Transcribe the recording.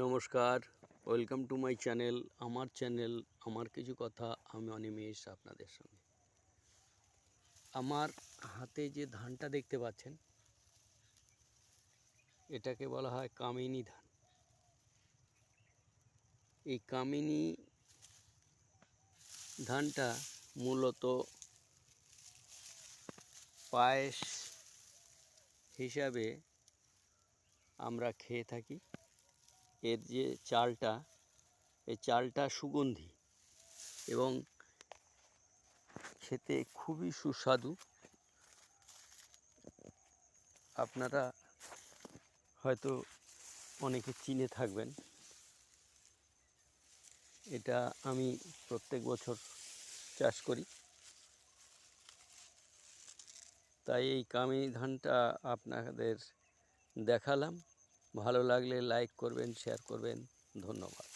নমস্কার, welcome to my channel. আমার channel আমার কিছু কথা, আমি অনিমেষ আপনাদের সঙ্গে। আমার হাতে যে ধানটা দেখতে পাচ্ছেন, এটাকে বলা হয় কামিনী ধান। এই কামিনী ধানটা মূলত পায়েস হিসাবে আমরা খেয়ে থাকি। এর যে চালটা, এই চালটা সুগন্ধি এবং খেতে খুবই সুস্বাদু। আপনারা হয়তো অনেকে চিনে থাকবেন। এটা আমি প্রত্যেক বছর চাষ করি, তাই এই কামিনী ধানটা আপনাদের দেখালাম। ভালো লাগলে লাইক করবেন, শেয়ার করবেন। ধন্যবাদ।